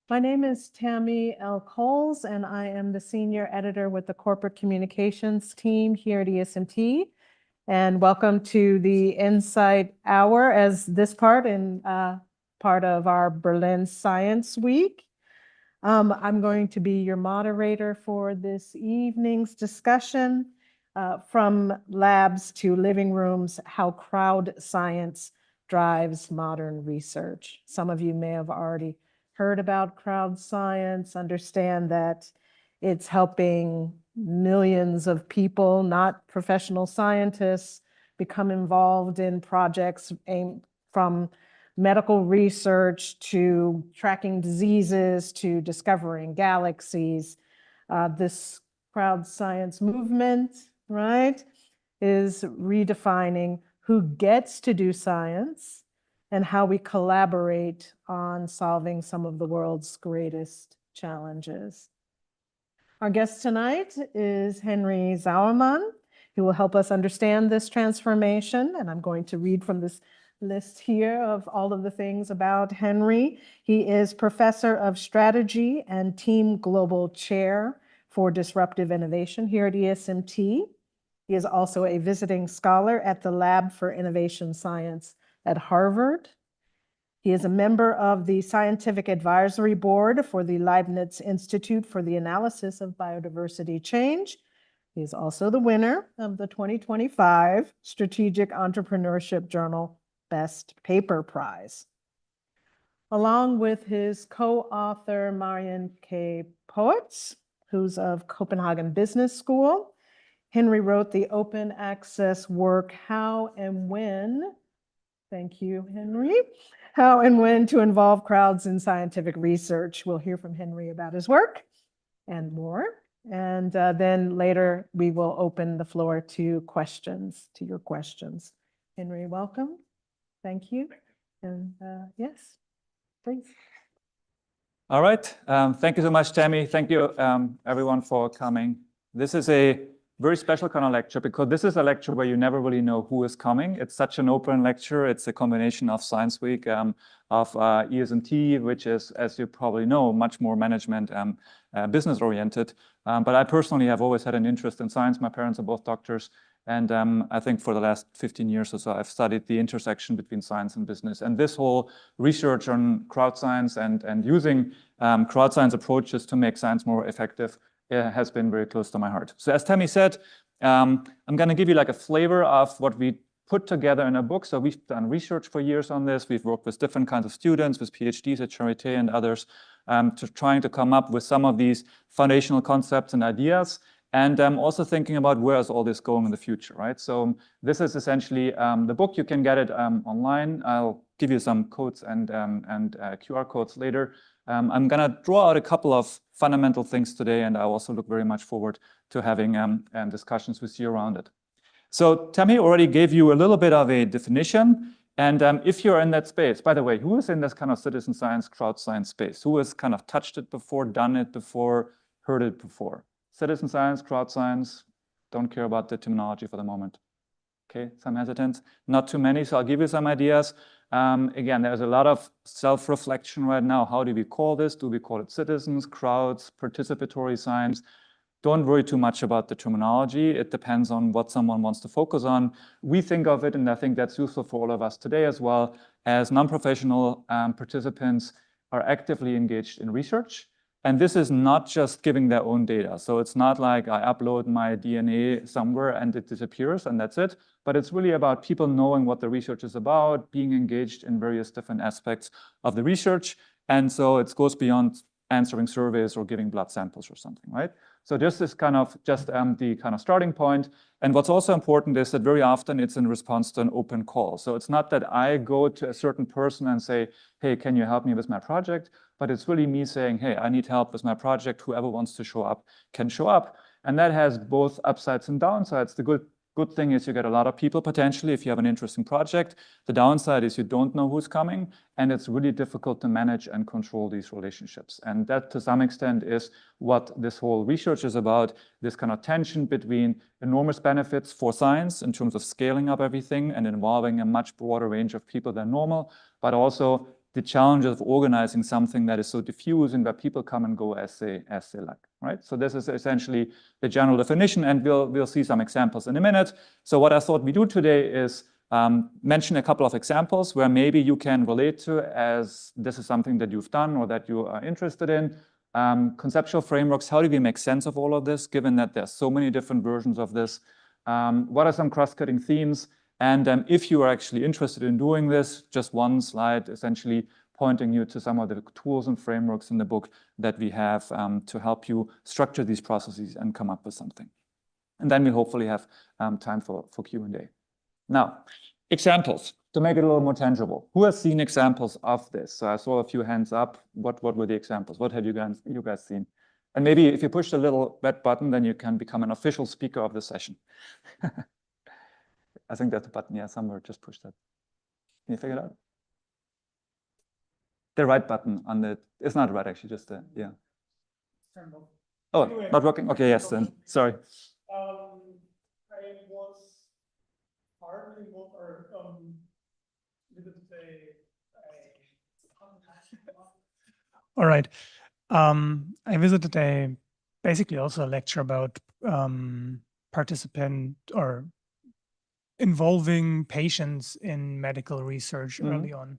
My name is Tammy L. Coles, and I am the senior editor with the corporate communications team here at ESMT. And welcome to the Insight Hour as this part of our Berlin Science Week. I'm going to be your moderator for this evening's discussion, from labs to living rooms, how crowd science drives modern research. Some of you may have already heard about crowd science, understand that it's helping millions of people, not professional scientists, become involved in projects aimed from medical research to tracking diseases to discovering galaxies. This crowd science movement, right, is redefining who gets to do science and how we collaborate on solving some of the world's greatest challenges. Our guest tonight is Henry Sauermann, who will help us understand this transformation. And I'm going to read from this list here of all of the things about Henry. He is Professor of Strategy and Team Global Chair for Disruptive Innovation here at ESMT. He is also a visiting scholar at the Lab for Innovation Science at Harvard. He is a member of the Scientific Advisory Board for the Leibniz Institute for the Analysis of Biodiversity Change. He is also the winner of the 2025 Strategic Entrepreneurship Journal Best Paper Prize. Along with his co-author Marion K. Poets, who's of Copenhagen Business School, Henry wrote the open access work, How and When, thank you, Henry, How and When to Involve Crowds in Scientific Research. We'll hear from Henry about his work and more. And then later we will open the floor to your questions. Henry, welcome. Thank you. And yes, please. All right. Thank you so much, Tammy. Thank you, everyone, for coming. This is a very special kind of lecture because this is a lecture where you never really know who is coming. It's such an open lecture. It's a combination of Science Week, of ESMT, which is, as you probably know, much more management business oriented. But I personally have always had an interest in science. My parents are both doctors. And I think for the last 15 years or so, I've studied the intersection between science and business. And this whole research on crowd science and using crowd science approaches to make science more effective has been very close to my heart. So as Tammy said, I'm going to give you like a flavor of what we put together in a book. So we've done research for years on this. We've worked with different kinds of students, with PhDs at Charité and others, trying to come up with some of these foundational concepts and ideas. And I'm also thinking about where is all this going in the future, right? So this is essentially the book. You can get it online. I'll give you some codes and QR codes later. I'm going to draw out a couple of fundamental things today, and I also look very much forward to having discussions with you around it. So Tammy already gave you a little bit of a definition. And if you're in that space, by the way, who is in this kind of citizen science, crowd science space? Who has kind of touched it before, done it before, heard it before? Citizen science, crowd science, don't care about the terminology for the moment. Okay, some hesitance, not too many, so I'll give you some ideas. Again, there's a lot of self-reflection right now. How do we call this? Do we call it citizens, crowds, participatory science? Don't worry too much about the terminology. It depends on what someone wants to focus on. We think of it, and I think that's useful for all of us today as well, as non-professional participants are actively engaged in research. And this is not just giving their own data. So it's not like I upload my DNA somewhere and it disappears and that's it. But it's really about people knowing what the research is about, being engaged in various different aspects of the research. And so it goes beyond answering surveys or giving blood samples or something, right? So this is kind of just the kind of starting point. And what's also important is that very often it's in response to an open call. So it's not that I go to a certain person and say, hey, can you help me with my project? But it's really me saying, hey, I need help with my project. Whoever wants to show up can show up. And that has both upsides and downsides. The good thing is you get a lot of people potentially if you have an interesting project. The downside is you don't know who's coming, and it's really difficult to manage and control these relationships. And that to some extent is what this whole research is about, this kind of tension between enormous benefits for science in terms of scaling up everything and involving a much broader range of people than normal, but also the challenge of organizing something that is so diffuse and where people come and go as they like, right? So this is essentially the general definition, and we'll see some examples in a minute. So what I thought we do today is mention a couple of examples where maybe you can relate to, as this is something that you've done or that you are interested in. Conceptual frameworks, how do we make sense of all of this, given that there's so many different versions of this? What are some cross-cutting themes? And if you are actually interested in doing this, just one slide essentially pointing you to some of the tools and frameworks in the book that we have to help you structure these processes and come up with something. And then we hopefully have time for Q&A. Now, examples, to make it a little more tangible. Who has seen examples of this? So I saw a few hands up. What were the examples? What have you guys seen? And maybe if you push the little red button, then you can become an official speaker of the session. I think that's the button. Yeah, somewhere. Just push that. Can you figure it out? The right button on the. It's not right, actually. Just the. Yeah. Oh, anyway, not working. Okay. Yes. Then sorry. I was partly involved or visited All right. I visited basically also a lecture about participant or involving patients in medical research early on.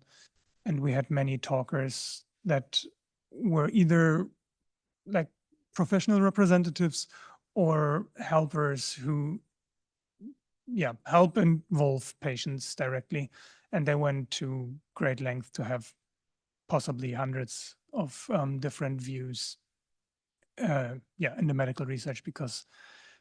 And we had many talkers that were either like professional representatives or helpers who, help involve patients directly. And they went to great length to have possibly hundreds of different views, in the medical research, because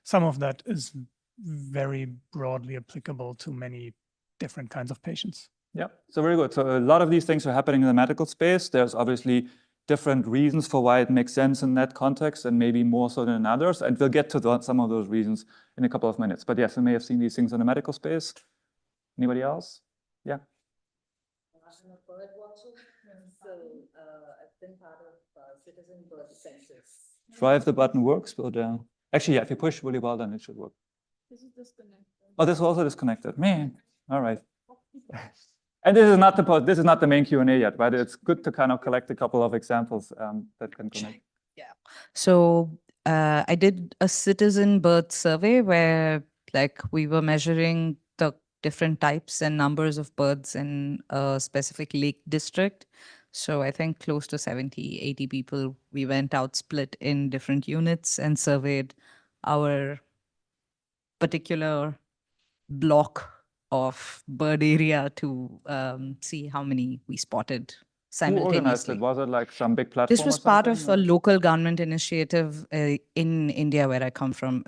some of that is very broadly applicable to many different kinds of patients. Yeah, so very good. So a lot of these things are happening in the medical space. There's obviously different reasons for why it makes sense in that context, and maybe more so than others. And we'll get to some of those reasons in a couple of minutes. But yes, you may have seen these things in the medical space. Anybody else? Yeah. I'm a bird watcher, so I've been part of citizen bird census. Try if the button works, but actually, yeah, if you push really well, then it should work. This is disconnected. Oh, this is also disconnected. Man, all right. And this is not the main Q&A yet, but it's good to kind of collect a couple of examples that can connect. Yeah. So I did a citizen birth survey where we were measuring the different types and numbers of birds in a specific lake district. So I think close to 70, 80 people, we went out split in different units and surveyed our particular block of bird area to see how many we spotted simultaneously. Who organized it? Was it like some big platform? This was part of a local government initiative in India, where I come from.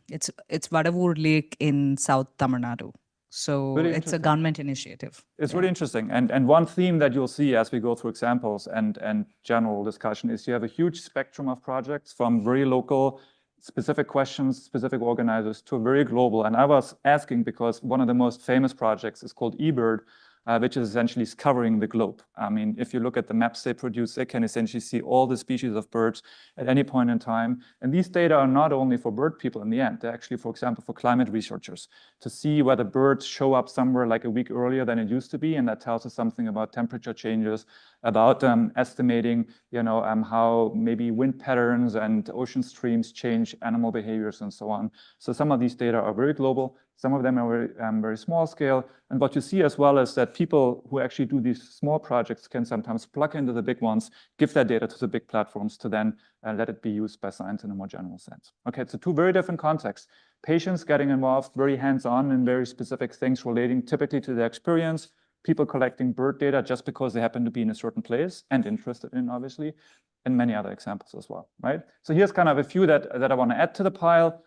It's Vadavur Lake in South Tamil Nadu. So it's a government initiative. It's really interesting. And one theme that you'll see as we go through examples and general discussion is you have a huge spectrum of projects, from very local, specific questions, specific organizers, to very global. And I was asking because one of the most famous projects is called eBird, which is essentially covering the globe. I mean, if you look at the maps they produce, they can essentially see all the species of birds at any point in time. And these data are not only for bird people in the end, they're actually, for example, for climate researchers, to see whether birds show up somewhere like a week earlier than it used to be. And that tells us something about temperature changes, about estimating, how maybe wind patterns and ocean streams change animal behaviors and so on. So some of these data are very global. Some of them are very small scale. And what you see as well is that people who actually do these small projects can sometimes plug into the big ones, give their data to the big platforms to then let it be used by science in a more general sense. Okay, so two very different contexts. Patients getting involved, very hands-on in very specific things relating typically to their experience. People collecting bird data just because they happen to be in a certain place and interested in, obviously, and many other examples as well, right? So here's kind of a few that I want to add to the pile.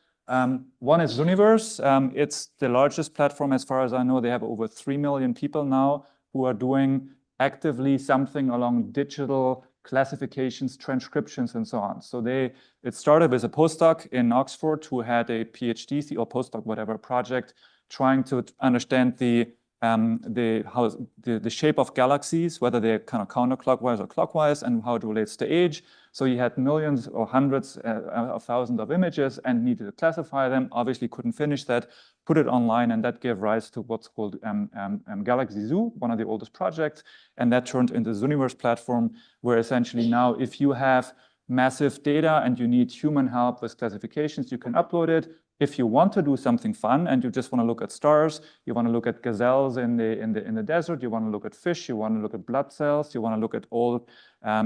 One is Universe. It's the largest platform as far as I know. They have over 3 million people now who are doing actively something along digital classifications, transcriptions, and so on. So it started with a postdoc in Oxford who had a PhD or postdoc, whatever project, trying to understand the the shape of galaxies, whether they're kind of counterclockwise or clockwise, and how it relates to age. So you had millions or hundreds of thousands of images and needed to classify them. Obviously couldn't finish that, put it online, and that gave rise to what's called Galaxy Zoo, one of the oldest projects. And that turned into the Zooniverse platform, where essentially now if you have massive data and you need human help with classifications, you can upload it. If you want to do something fun and you just want to look at stars, you want to look at gazelles in the desert, you want to look at fish, you want to look at blood cells, you want to look at all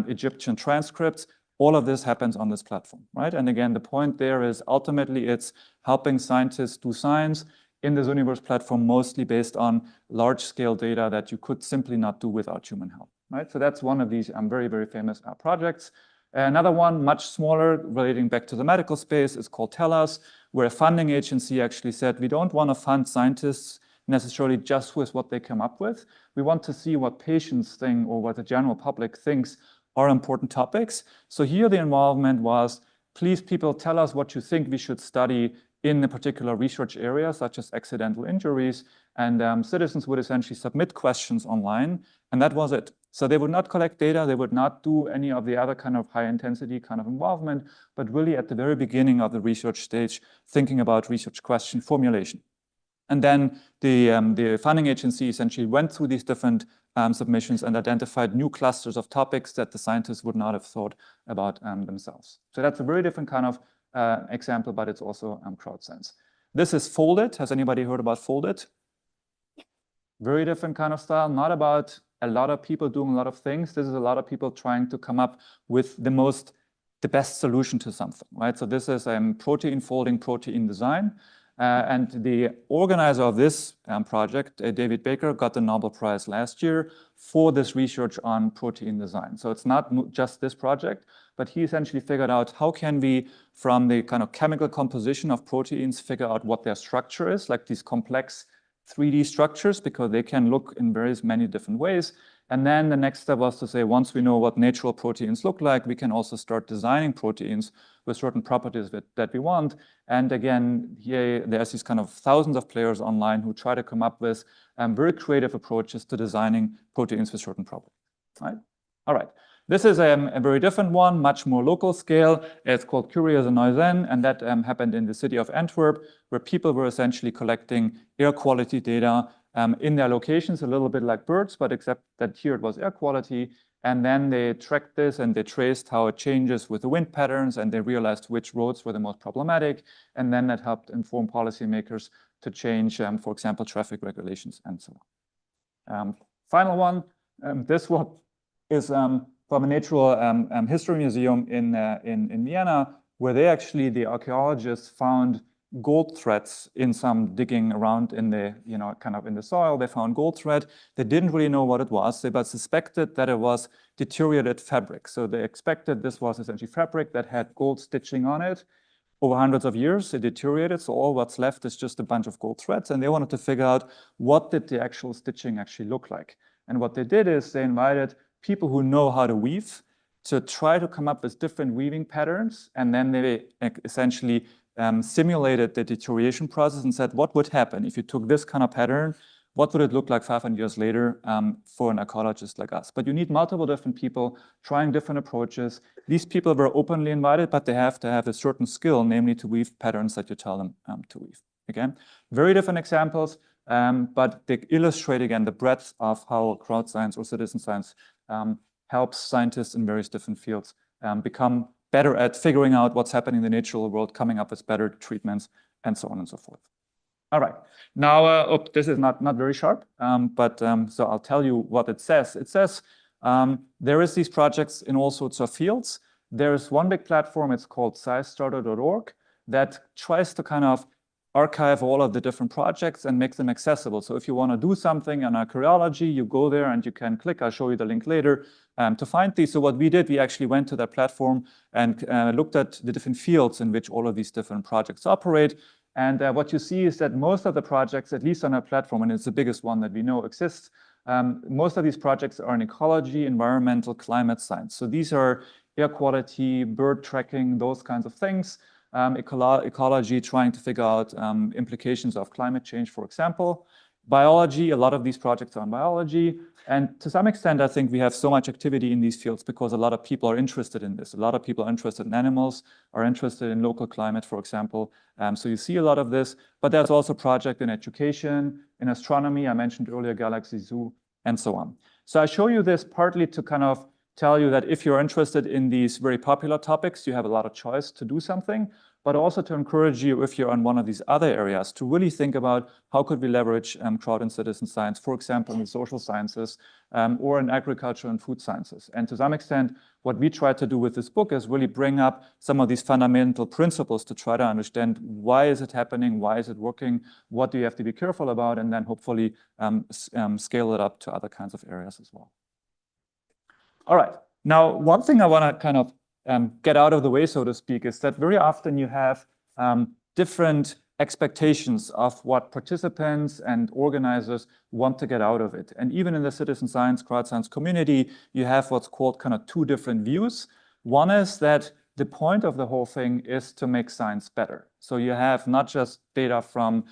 Egyptian transcripts, all of this happens on this platform, right? And again, the point there is ultimately it's helping scientists do science in the Zooniverse platform, mostly based on large-scale data that you could simply not do without human help, right? So that's one of these very, very famous projects. Another one, much smaller, relating back to the medical space, is called TELUS, where a funding agency actually said, we don't want to fund scientists necessarily just with what they come up with. We want to see what patients think or what the general public thinks are important topics. So here the involvement was, please people tell us what you think we should study in a particular research area, such as accidental injuries. And citizens would essentially submit questions online, and that was it. So they would not collect data, they would not do any of the other kind of high intensity kind of involvement, but really at the very beginning of the research stage, thinking about research question formulation. And then the funding agency essentially went through these different submissions and identified new clusters of topics that the scientists would not have thought about themselves. So that's a very different kind of example, but it's also crowd science. This is Folded. Has anybody heard about Folded? Very different kind of style, not about a lot of people doing a lot of things. This is a lot of people trying to come up with the best solution to something, right? So this is protein folding, protein design. And the organizer of this project, David Baker, got the Nobel Prize last year for this research on protein design. So it's not just this project, but he essentially figured out how can we, from the kind of chemical composition of proteins, figure out what their structure is, like these complex 3D structures, because they can look in many different ways. And then the next step was to say, once we know what natural proteins look like, we can also start designing proteins with certain properties that we want. And again, here there's these kind of thousands of players online who try to come up with very creative approaches to designing proteins with certain properties, right? All right. This is a very different one, much more local scale. It's called Curious and Neuzen, and that happened in the city of Antwerp, where people were essentially collecting air quality data in their locations, a little bit like birds, but except that here it was air quality. And then they tracked this and they traced how it changes with the wind patterns, and they realized which roads were the most problematic. And then that helped inform policymakers to change, for example, traffic regulations and so on. Final one, this one is from a natural history museum in Vienna, where the archaeologists found gold threads in some digging around in the, kind of in the soil. They found gold thread. They didn't really know what it was, but suspected that it was deteriorated fabric. So they expected this was essentially fabric that had gold stitching on it. Over hundreds of years, it deteriorated. So all what's left is just a bunch of gold threads. And they wanted to figure out what did the actual stitching actually look like. And what they did is they invited people who know how to weave to try to come up with different weaving patterns. And then they essentially simulated the deterioration process and said, what would happen if you took this kind of pattern? What would it look like 500 years later for an ecologist like us? But you need multiple different people trying different approaches. These people were openly invited, but they have to have a certain skill, namely to weave patterns that you tell them to weave. Again, very different examples, but they illustrate again the breadth of how crowd science or citizen science helps scientists in various different fields become better at figuring out what's happening in the natural world, coming up with better treatments, and so on and so forth. All right. Now, this is not very sharp, but so I'll tell you what it says. It says there is these projects in all sorts of fields. There's one big platform, it's called sciencestarter.org, that tries to kind of archive all of the different projects and make them accessible. So if you want to do something on archaeology, you go there and you can click. I'll show you the link later to find these. So what we did, we actually went to that platform and looked at the different fields in which all of these different projects operate. And what you see is that most of the projects, at least on our platform, and it's the biggest one that we know exists, most of these projects are in ecology, environmental, climate science. So these are air quality, bird tracking, those kinds of things. Ecology, trying to figure out implications of climate change, for example. Biology, a lot of these projects are on biology. And to some extent, I think we have so much activity in these fields because a lot of people are interested in this. A lot of people are interested in animals, are interested in local climate, for example. So you see a lot of this, but there's also project in education, in astronomy, I mentioned earlier, Galaxy Zoo, and so on. So I show you this partly to kind of tell you that if you're interested in these very popular topics, you have a lot of choice to do something, but also to encourage you, if you're on one of these other areas, to really think about how could we leverage crowd and citizen science, for example, in the social sciences or in agriculture and food sciences. And to some extent, what we try to do with this book is really bring up some of these fundamental principles to try to understand why is it happening, why is it working, what do you have to be careful about, and then hopefully scale it up to other kinds of areas as well. All right, now one thing I want to kind of get out of the way, so to speak, is that very often you have different expectations of what participants and organizers want to get out of it. And even in the citizen science, crowd science community, you have what's called kind of two different views. One is that the point of the whole thing is to make science better. So you have not just data from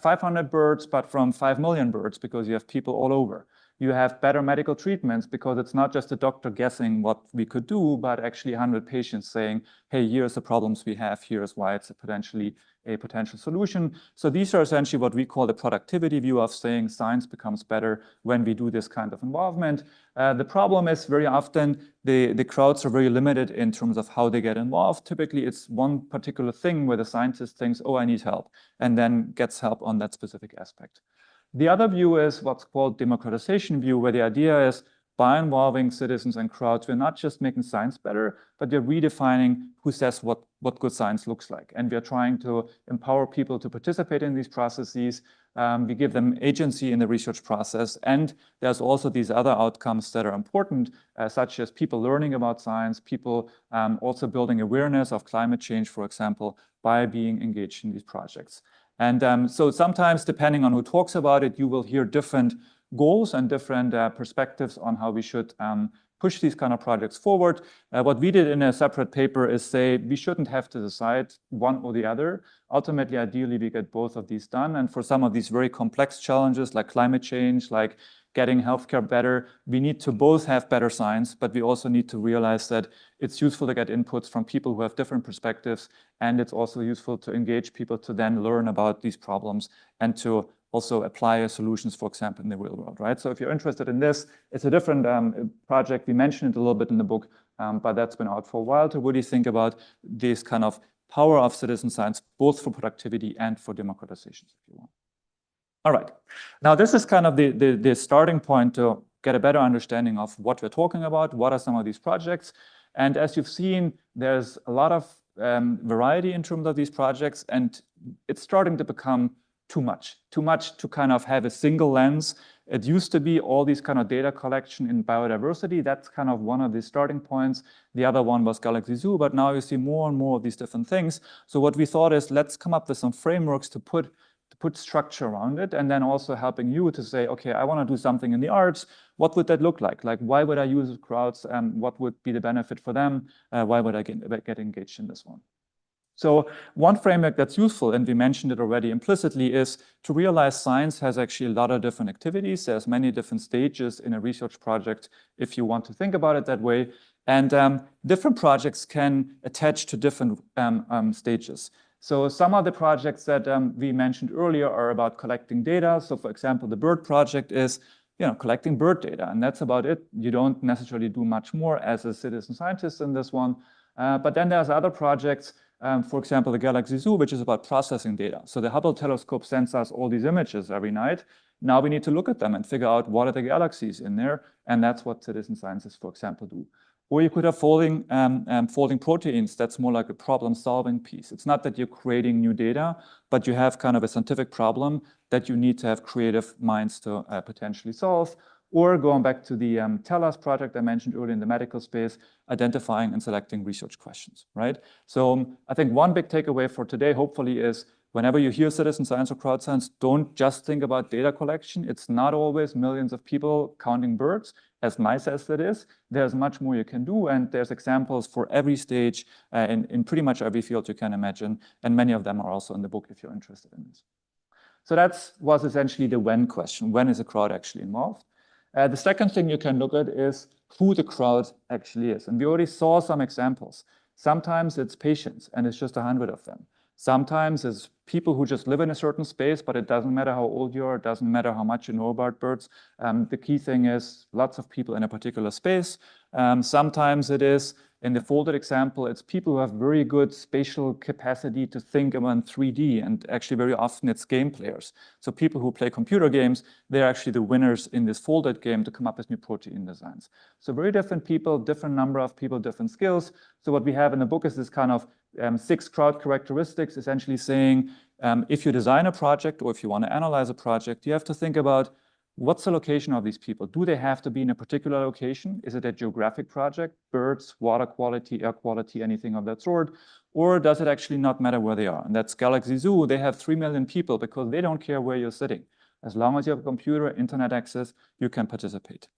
500 birds, but from 5 million birds, because you have people all over. You have better medical treatments because it's not just a doctor guessing what we could do, but actually 100 patients saying, hey, here's the problems we have, here's why it's a potential solution. So these are essentially what we call the productivity view of saying science becomes better when we do this kind of involvement. The problem is very often the crowds are very limited in terms of how they get involved. Typically, it's one particular thing where the scientist thinks, oh, I need help, and then gets help on that specific aspect. The other view is what's called democratization view, where the idea is by involving citizens and crowds, we're not just making science better, but we're redefining who says what good science looks like. And we're trying to empower people to participate in these processes. We give them agency in the research process. And there's also these other outcomes that are important, such as people learning about science, people also building awareness of climate change, for example, by being engaged in these projects. And so sometimes, depending on who talks about it, you will hear different goals and different perspectives on how we should push these kind of projects forward. What we did in a separate paper is say we shouldn't have to decide one or the other. Ultimately, ideally, we get both of these done. And for some of these very complex challenges like climate change, like getting healthcare better, we need to both have better science, but we also need to realize that it's useful to get inputs from people who have different perspectives, and it's also useful to engage people to then learn about these problems and to also apply solutions, for example, in the real world, right? So if you're interested in this, it's a different project. We mentioned it a little bit in the book, but that's been out for a while to really think about this kind of power of citizen science, both for productivity and for democratization, if you want. All right, now this is kind of the starting point to get a better understanding of what we're talking about, what are some of these projects. And as you've seen, there's a lot of variety in terms of these projects, and it's starting to become too much to kind of have a single lens. It used to be all these kind of data collection in biodiversity. That's kind of one of the starting points. The other one was Galaxy Zoo, but now you see more and more of these different things. So what we thought is let's come up with some frameworks to put structure around it, and then also helping you to say, okay, I want to do something in the arts. What would that look like? Like, why would I use crowds? What would be the benefit for them? Why would I get engaged in this one? So one framework that's useful, and we mentioned it already implicitly, is to realize science has actually a lot of different activities. There's many different stages in a research project, if you want to think about it that way. And different projects can attach to different stages. So some of the projects that we mentioned earlier are about collecting data. So for example, the bird project is collecting bird data, and that's about it. You don't necessarily do much more as a citizen scientist in this one. But then there's other projects, for example, the Galaxy Zoo, which is about processing data. So the Hubble telescope sends us all these images every night. Now we need to look at them and figure out what are the galaxies in there. And that's what citizen scientists, for example, do. Or you could have folding proteins. That's more like a problem-solving piece. It's not that you're creating new data, but you have kind of a scientific problem that you need to have creative minds to potentially solve. Or going back to the TELUS project I mentioned earlier in the medical space, identifying and selecting research questions, right? So I think one big takeaway for today, hopefully, is whenever you hear citizen science or crowd science, don't just think about data collection. It's not always millions of people counting birds, as nice as it is. There's much more you can do, and there's examples for every stage in pretty much every field you can imagine, and many of them are also in the book if you're interested in this. So that was essentially the when question. When is a crowd actually involved? The second thing you can look at is who the crowd actually is. And we already saw some examples. Sometimes it's patients, and it's just 100 of them. Sometimes it's people who just live in a certain space, but it doesn't matter how old you are, it doesn't matter how much you know about birds. The key thing is lots of people in a particular space. Sometimes it is, in the folded example, it's people who have very good spatial capacity to think about 3D, and actually very often it's game players. So people who play computer games, they're actually the winners in this folded game to come up with new protein designs. So very different people, different number of people, different skills. So what we have in the book is this kind of 6 crowd characteristics, essentially saying if you design a project or if you want to analyze a project, you have to think about what's the location of these people? Do they have to be in a particular location? Is it a geographic project, birds, water quality, air quality, anything of that sort? Or does it actually not matter where they are? And that's Galaxy Zoo. They have 3 million people because they don't care where you're sitting. As long as you have a computer, internet access, you can participate.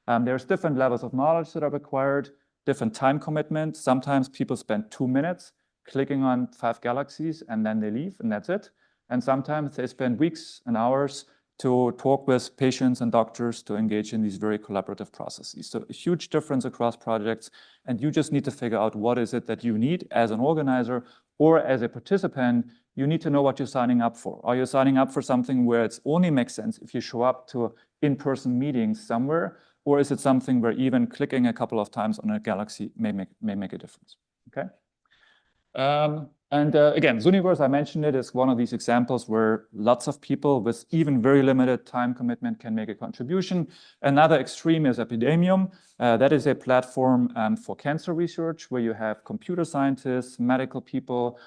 There's different levels of knowledge that are required, different time commitment. Sometimes people spend 2 minutes clicking on 5 galaxies and then they leave and that's it. And sometimes they spend weeks and hours to talk with patients and doctors to engage in these very collaborative processes. So a huge difference across projects, and you just need to figure out what is it that you need as an organizer or as a participant. You need to know what you're signing up for. Are you signing up for something where it only makes sense if you show up to in-person meetings somewhere, or is it something where even clicking a couple of times on a galaxy may make a difference, okay? Again, Zooniverse, I mentioned it, is one of these examples where lots of people with even very limited time commitment can make a contribution. Another extreme is Epidemium. That is a platform for cancer research where you have computer scientists, medical people,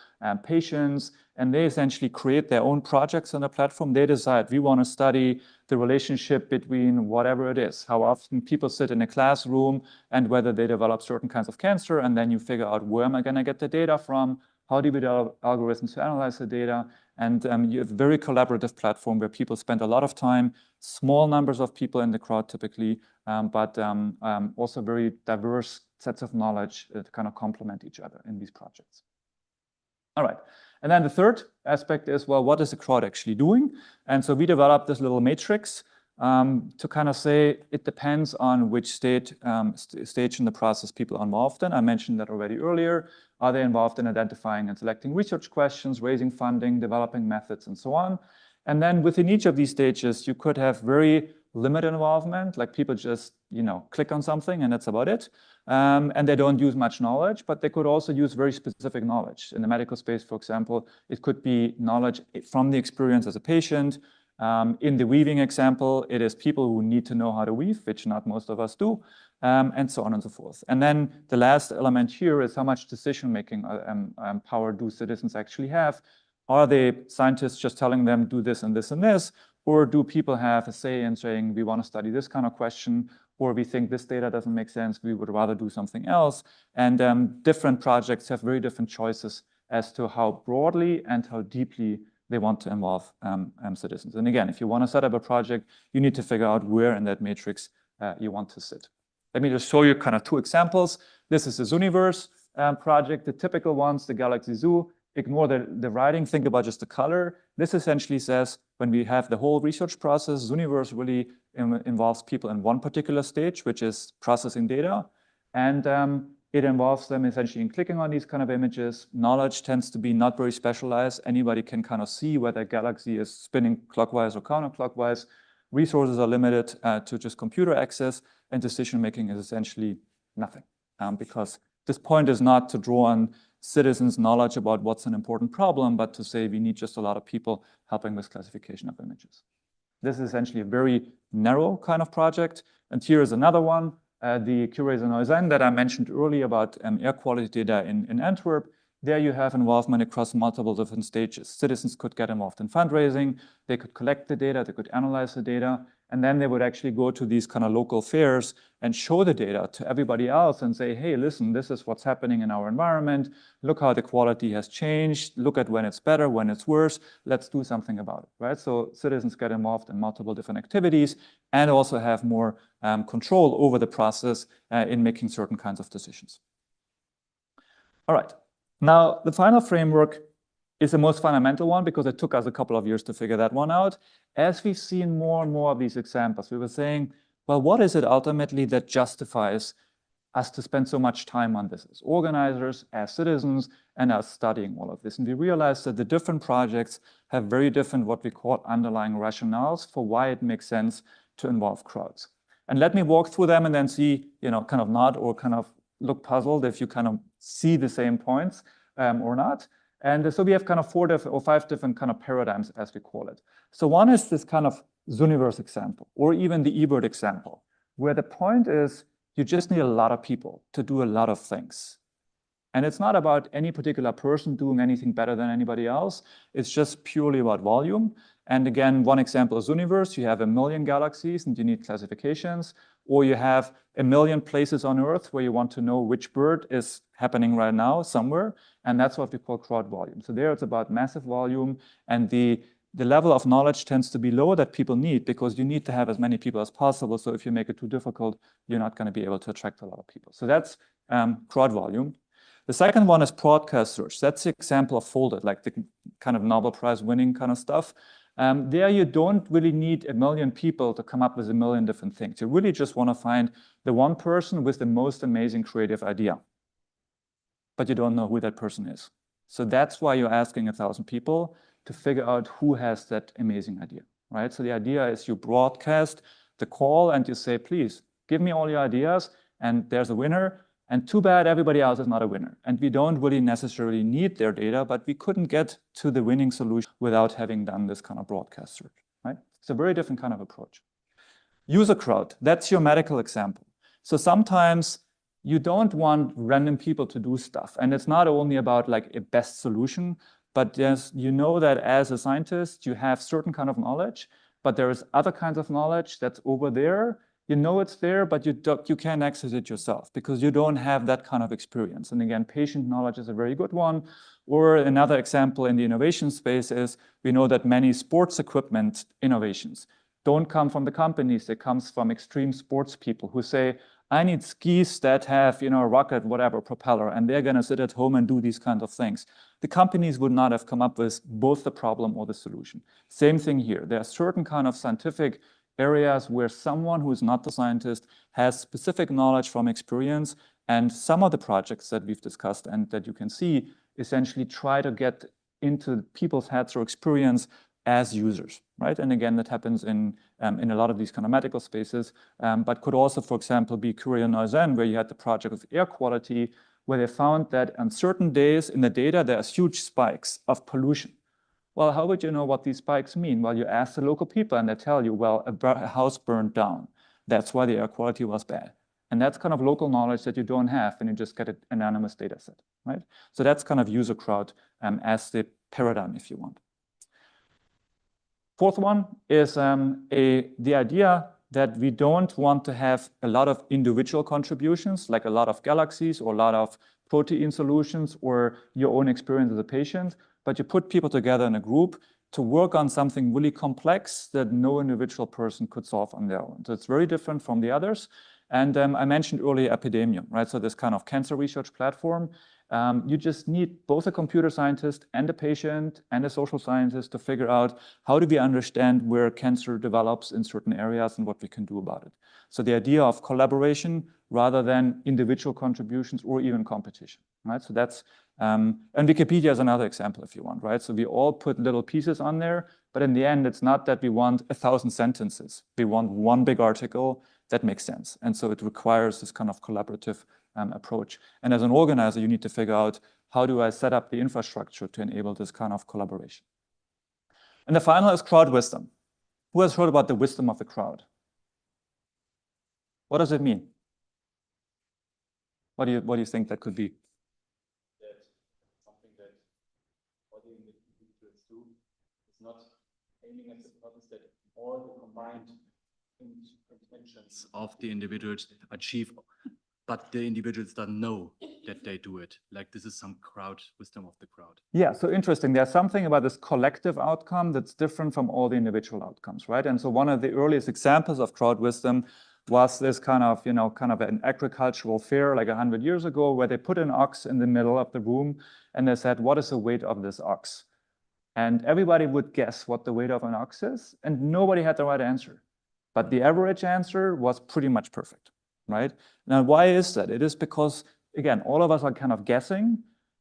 patients, and they essentially create their own projects on the platform. They decide, we want to study the relationship between whatever it is, how often people sit in a classroom and whether they develop certain kinds of cancer, and then you figure out where am I going to get the data from, how do we develop algorithms to analyze the data, and you have a very collaborative platform where people spend a lot of time, small numbers of people in the crowd typically, but also very diverse sets of knowledge that kind of complement each other in these projects. All right. And then the third aspect is, well, what is the crowd actually doing? And so we developed this little matrix to kind of say it depends on which stage in the process people are involved in. I mentioned that already earlier. Are they involved in identifying and selecting research questions, raising funding, developing methods, and so on? And then within each of these stages, you could have very limited involvement, like people just, click on something and that's about it. And they don't use much knowledge, but they could also use very specific knowledge. In the medical space, for example, it could be knowledge from the experience as a patient. In the weaving example, it is people who need to know how to weave, which not most of us do, and so on and so forth. And then the last element here is how much decision-making power do citizens actually have? Are they scientists just telling them do this and this and this? Or do people have a say in saying, we want to study this kind of question, or we think this data doesn't make sense, we would rather do something else? And different projects have very different choices as to how broadly and how deeply they want to involve citizens. And again, if you want to set up a project, you need to figure out where in that matrix you want to sit. Let me just show you kind of 2 examples. This is the Zooniverse project, the typical ones, the Galaxy Zoo. Ignore the writing, think about just the color. This essentially says when we have the whole research process, Zooniverse really involves people in one particular stage, which is processing data. And it involves them essentially in clicking on these kind of images. Knowledge tends to be not very specialized. Anybody can kind of see whether a galaxy is spinning clockwise or counterclockwise. Resources are limited to just computer access, and decision-making is essentially nothing. Because this point is not to draw on citizens' knowledge about what's an important problem, but to say we need just a lot of people helping with classification of images. This is essentially a very narrow kind of project. And here is another one, the Curator Neuzen that I mentioned earlier about air quality data in Antwerp. There you have involvement across multiple different stages. Citizens could get involved in fundraising, they could collect the data, they could analyze the data, and then they would actually go to these kind of local fairs and show the data to everybody else and say, hey, listen, this is what's happening in our environment. Look how the quality has changed. Look at when it's better, when it's worse. Let's do something about it, right? So citizens get involved in multiple different activities and also have more control over the process in making certain kinds of decisions. All right. Now, the final framework is the most fundamental one because it took us a couple of years to figure that one out. As we've seen more and more of these examples, we were saying, well, what is it ultimately that justifies us to spend so much time on this as organizers, as citizens, and as studying all of this? And we realized that the different projects have very different, what we call underlying rationales for why it makes sense to involve crowds. And let me walk through them and then see, kind of nod or kind of look puzzled if you kind of see the same points or not. And so we have kind of 4 or 5 different kind of paradigms, as we call it. So one is this kind of Zooniverse example, or even the eBird example, where the point is you just need a lot of people to do a lot of things. And it's not about any particular person doing anything better than anybody else. It's just purely about volume. And again, one example is Zooniverse. You have 1 million galaxies and you need classifications, or you have 1 million places on Earth where you want to know which bird is happening right now somewhere. And that's what we call crowd volume. So there it's about massive volume, and the level of knowledge tends to be lower that people need because you need to have as many people as possible. So if you make it too difficult, you're not going to be able to attract a lot of people. So that's crowd volume. The second one is broadcast search. That's the example of Folded, like the kind of Nobel Prize winning kind of stuff. There you don't really need 1 million people to come up with 1 million different things. You really just want to find the one person with the most amazing creative idea, but you don't know who that person is. So that's why you're asking 1,000 people to figure out who has that amazing idea, right? So the idea is you broadcast the call and you say, please give me all your ideas, and there's a winner. And too bad everybody else is not a winner. And we don't really necessarily need their data, but we couldn't get to the winning solution without having done this kind of broadcast search, right? It's a very different kind of approach. User crowd, that's your medical example. So sometimes you don't want random people to do stuff. And it's not only about like a best solution, but yes, you know that as a scientist, you have certain kind of knowledge, but there is other kinds of knowledge that's over there. You know it's there, but you can't access it yourself because you don't have that kind of experience. And again, patient knowledge is a very good one. Or another example in the innovation space is we know that many sports equipment innovations don't come from the companies. It comes from extreme sports people who say, I need skis that have, a rocket, whatever, propeller, and they're going to sit at home and do these kinds of things. The companies would not have come up with both the problem or the solution. Same thing here. There are certain kind of scientific areas where someone who is not the scientist has specific knowledge from experience, and some of the projects that we've discussed and that you can see essentially try to get into people's heads or experience as users, right? And again, that happens in a lot of these kind of medical spaces, but could also, for example, be Korea Noizen, where you had the project of air quality, where they found that on certain days in the data, there are huge spikes of pollution. Well, how would you know what these spikes mean? Well, you ask the local people and they tell you, well, a house burned down. That's why the air quality was bad. And that's kind of local knowledge that you don't have when you just get an anonymous data set, right? So that's kind of user crowd as the paradigm, if you want. Fourth one is the idea that we don't want to have a lot of individual contributions, like a lot of galaxies or a lot of protein solutions or your own experience as a patient, but you put people together in a group to work on something really complex that no individual person could solve on their own. So it's very different from the others. And I mentioned earlier Epidemium, right? So this kind of cancer research platform, you just need both a computer scientist and a patient and a social scientist to figure out how do we understand where cancer develops in certain areas and what we can do about it. So the idea of collaboration rather than individual contributions or even competition, right? So that's, and Wikipedia is another example if you want, right? So we all put little pieces on there, but in the end, it's not that we want 1,000 sentences. We want one big article that makes sense. And so it requires this kind of collaborative approach. And as an organizer, you need to figure out how do I set up the infrastructure to enable this kind of collaboration. And the final is crowd wisdom. Who has heard about the wisdom of the crowd? What does it mean? What do you think that could be? That something that all the individuals do is not aiming at the purpose that all the combined intentions of the individuals achieve, but the individuals don't know that they do it. Like this is some crowd wisdom of the crowd. Yeah, so interesting. There's something about this collective outcome that's different from all the individual outcomes, right? And so one of the earliest examples of crowd wisdom was this kind of an agricultural fair like 100 years ago, where they put an ox in the middle of the room and they said, what is the weight of this ox? And everybody would guess what the weight of an ox is, and nobody had the right answer. But the average answer was pretty much perfect, right? Now, why is that? It is because, again, all of us are kind of guessing.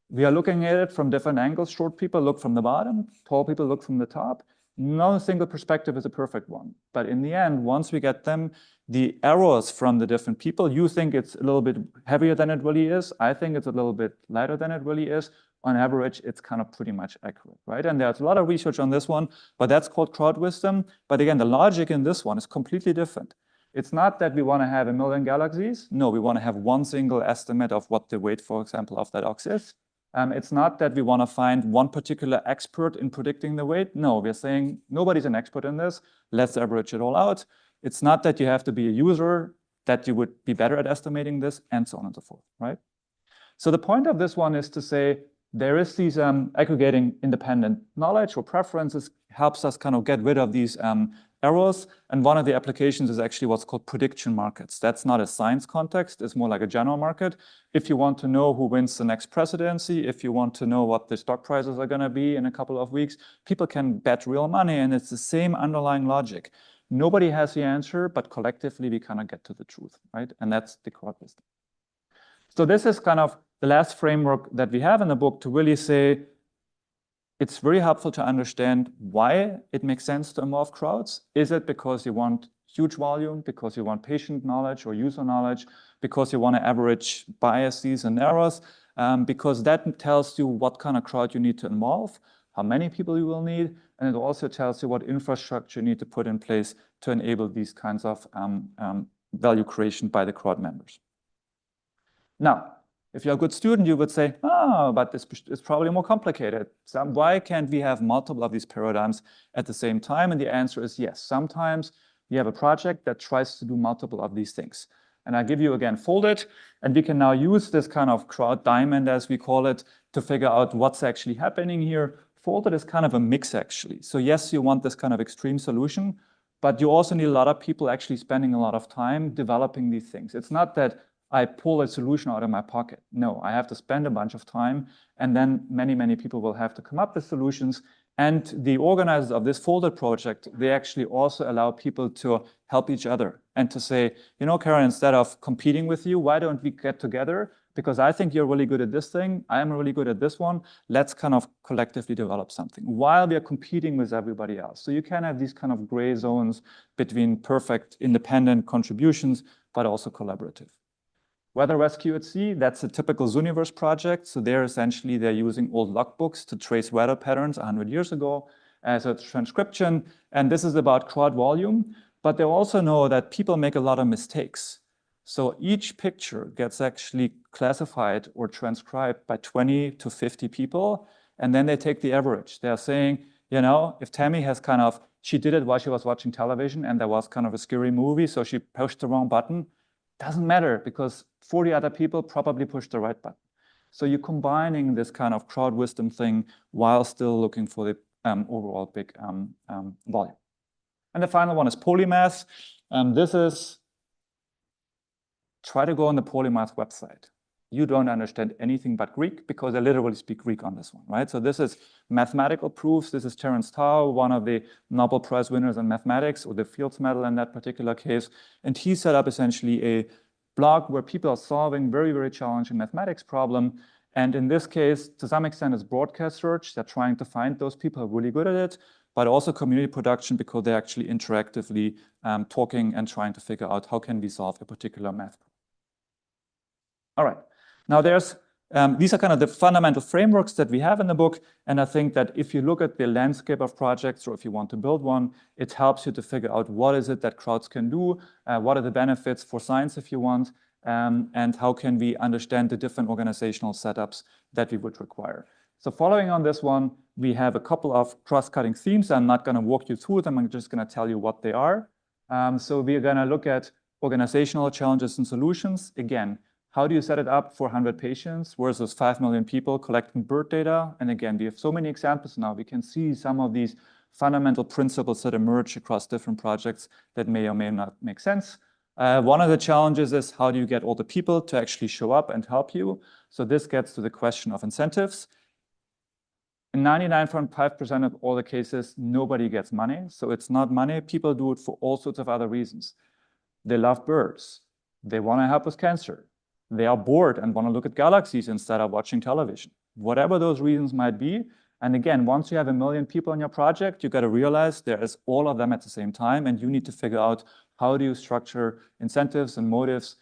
We are looking at it from different angles. Short people look from the bottom, tall people look from the top. No single perspective is a perfect one. But in the end, once we get them, the errors from the different people, you think it's a little bit heavier than it really is. I think it's a little bit lighter than it really is. On average, it's kind of pretty much accurate, right? And there's a lot of research on this one, but that's called crowd wisdom. But again, the logic in this one is completely different. It's not that we want to have 1 million galaxies. No, we want to have one single estimate of what the weight, for example, of that ox is. It's not that we want to find one particular expert in predicting the weight. No, we're saying nobody's an expert in this. Let's average it all out. It's not that you have to be a user, that you would be better at estimating this, and so on and so forth, right? So the point of this one is to say there is these aggregating independent knowledge or preferences helps us kind of get rid of these errors. And one of the applications is actually what's called prediction markets. That's not a science context. It's more like a general market. If you want to know who wins the next presidency, if you want to know what the stock prices are going to be in a couple of weeks, people can bet real money. And it's the same underlying logic. Nobody has the answer, but collectively we kind of get to the truth, right? And that's the crowd wisdom. So this is kind of the last framework that we have in the book to really say, it's very helpful to understand why it makes sense to involve crowds. Is it because you want huge volume, because you want patient knowledge or user knowledge, because you want to average biases and errors, because that tells you what kind of crowd you need to involve, how many people you will need, and it also tells you what infrastructure you need to put in place to enable these kinds of value creation by the crowd members. Now, if you're a good student, you would say, oh, but this is probably more complicated. So why can't we have multiple of these paradigms at the same time? And the answer is yes. Sometimes you have a project that tries to do multiple of these things. And I give you again folded, and we can now use this kind of crowd diamond, as we call it, to figure out what's actually happening here. Folded is kind of a mix, actually. So yes, you want this kind of extreme solution, but you also need a lot of people actually spending a lot of time developing these things. It's not that I pull a solution out of my pocket. No, I have to spend a bunch of time, and then many, many people will have to come up with solutions. And the organizers of this folded project, they actually also allow people to help each other and to say, you know, Karen, instead of competing with you, why don't we get together? Because I think you're really good at this thing. I am really good at this one. Let's kind of collectively develop something while we are competing with everybody else. So you can have these kind of gray zones between perfect independent contributions, but also collaborative. Weather Rescue at Sea, that's a typical Zooniverse project. So they're using old logbooks to trace weather patterns 100 years ago as a transcription. And this is about crowd volume. But they also know that people make a lot of mistakes. So each picture gets actually classified or transcribed by 20 to 50 people. And then they take the average. They're saying, you know, if Tammy has she did it while she was watching television and there was kind of a scary movie, so she pushed the wrong button. Doesn't matter because 40 other people probably pushed the right button. So you're combining this kind of crowd wisdom thing while still looking for the overall big volume. And the final one is polymath. This is, try to go on the polymath website. You don't understand anything but Greek because I literally speak Greek on this one, right? So this is mathematical proofs. This is Terence Tao, one of the Nobel Prize winners in mathematics, or the Fields Medal in that particular case. And he set up essentially a blog where people are solving very, very challenging mathematics problem. And in this case, to some extent, it's broadcast search. They're trying to find those people who are really good at it, but also community production because they're actually interactively talking and trying to figure out how can we solve a particular math problem. All right. Now these are kind of the fundamental frameworks that we have in the book. And I think that if you look at the landscape of projects or if you want to build one, it helps you to figure out what is it that crowds can do, what are the benefits for science if you want, and how can we understand the different organizational setups that we would require. So following on this one, we have a couple of cross-cutting themes. I'm not going to walk you through them. I'm just going to tell you what they are. So we're going to look at organizational challenges and solutions. Again, how do you set it up for 100 patients versus 5 million people collecting bird data? And again, we have so many examples now. We can see some of these fundamental principles that emerge across different projects that may or may not make sense. One of the challenges is how do you get all the people to actually show up and help you? So this gets to the question of incentives. In 99.5% of all the cases, nobody gets money. So it's not money. People do it for all sorts of other reasons. They love birds. They want to help with cancer. They are bored and want to look at galaxies instead of watching television. Whatever those reasons might be. And again, once you have 1 million people on your project, you got to realize there is all of them at the same time. And you need to figure out how do you structure incentives and motives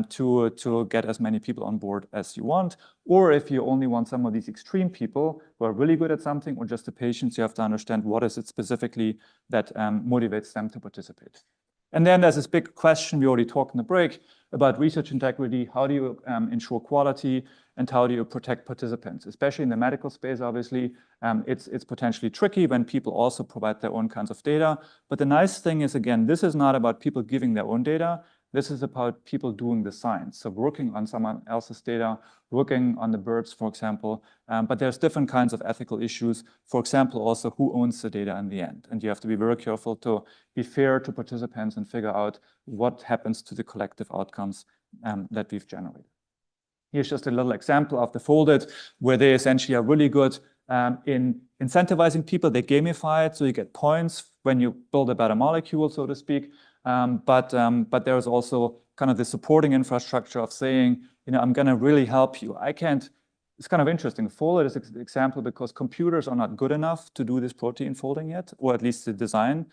to get as many people on board as you want. Or if you only want some of these extreme people who are really good at something or just the patients, you have to understand what is it specifically that motivates them to participate. And then there's this big question we already talked in the break about research integrity. How do you ensure quality and how do you protect participants? Especially in the medical space, obviously, it's potentially tricky when people also provide their own kinds of data. But the nice thing is, again, this is not about people giving their own data. This is about people doing the science. So working on someone else's data, working on the birds, for example. But there's different kinds of ethical issues. For example, also who owns the data in the end. And you have to be very careful to be fair to participants and figure out what happens to the collective outcomes that we've generated. Here's just a little example of the Folded, where they essentially are really good in incentivizing people. They gamify it, so you get points when you build a better molecule, so to speak. But there's also kind of the supporting infrastructure of saying, I'm going to really help you. It's kind of interesting. Folded is an example because computers are not good enough to do this protein folding yet, or at least the design.